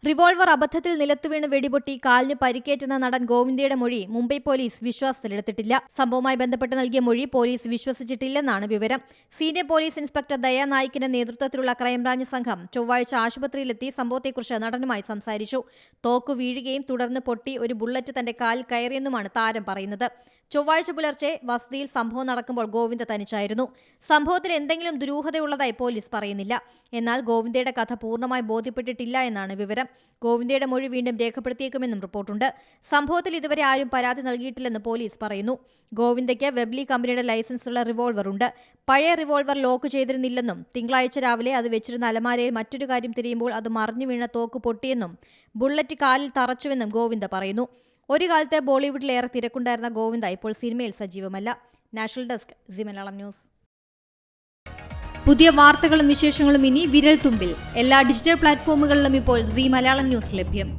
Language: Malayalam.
റിവോൾവർ അബദ്ധത്തിൽ നിലത്തുവീണ് വെടിപൊട്ടി കാലിന് പരിക്കേറ്റെന്ന നടൻ ഗോവിന്ദയുടെ മൊഴി മുംബൈ പോലീസ് വിശ്വാസത്തിലെടുത്തിട്ടില്ല. സംഭവവുമായി ബന്ധപ്പെട്ട് നൽകിയ മൊഴി പോലീസ് വിശ്വസിച്ചിട്ടില്ലെന്നാണ് വിവരം. സീനിയർ പോലീസ് ഇൻസ്പെക്ടർ ദയാ നായിക്കിന്റെ നേതൃത്വത്തിലുള്ള ക്രൈംബ്രാഞ്ച് സംഘം ചൊവ്വാഴ്ച ആശുപത്രിയിലെത്തി സംഭവത്തെക്കുറിച്ച് നടനുമായി സംസാരിച്ചു. തോക്ക് വീഴുകയും തുടർന്ന് പൊട്ടി ഒരു ബുള്ളറ്റ് തന്റെ കാലിൽ കയറിയെന്നുമാണ് താരം പറയുന്നത്. ചൊവ്വാഴ്ച പുലർച്ചെ വസതിയിൽ സംഭവം നടക്കുമ്പോൾ ഗോവിന്ദ തനിച്ചായിരുന്നു. സംഭവത്തിൽ എന്തെങ്കിലും ദുരൂഹതയുള്ളതായി പോലീസ് പറയുന്നില്ല. എന്നാൽ ഗോവിന്ദയുടെ കഥ പൂർണ്ണമായി ബോധ്യപ്പെട്ടിട്ടില്ല എന്നാണ് വിവരം. ഗോവിന്ദയുടെ മൊഴി വീണ്ടും രേഖപ്പെടുത്തിയേക്കുമെന്നും റിപ്പോർട്ടുണ്ട്. സംഭവത്തിൽ ഇതുവരെ ആരും പരാതി നൽകിയിട്ടില്ലെന്ന് പോലീസ് പറയുന്നു. ഗോവിന്ദയ്ക്ക് വെബ്ലി കമ്പനിയുടെ ലൈസൻസുള്ള റിവോൾവർ ഉണ്ട്. പഴയ റിവോൾവർ ലോക്ക് ചെയ്തിരുന്നില്ലെന്നും തിങ്കളാഴ്ച രാവിലെ അത് വെച്ചിരുന്ന അലമാരയിൽ മറ്റൊരു കാര്യം തിരിയുമ്പോൾ അത് മറിഞ്ഞു വീണ തോക്ക് പൊട്ടിയെന്നും ബുള്ളറ്റ് കാലിൽ തറച്ചുവെന്നും ഗോവിന്ദ പറയുന്നു. ഒരു കാലത്ത് ബോളിവുഡിൽ ഏറെ തിരക്കുണ്ടായിരുന്ന ഗോവിന്ദ ഇപ്പോൾ സിനിമയിൽ സജീവമല്ല. National desk Zee Malayalam news. പുതിയ വാർത്തകളും വിശേഷങ്ങളും ഇനി വിരൽ തുമ്പിൽ. എല്ലാ ഡിജിറ്റൽ പ്ലാറ്റ്ഫോമുകളിലും ഇപ്പോൾ സി മലയാളം ന്യൂസ് ലഭ്യം.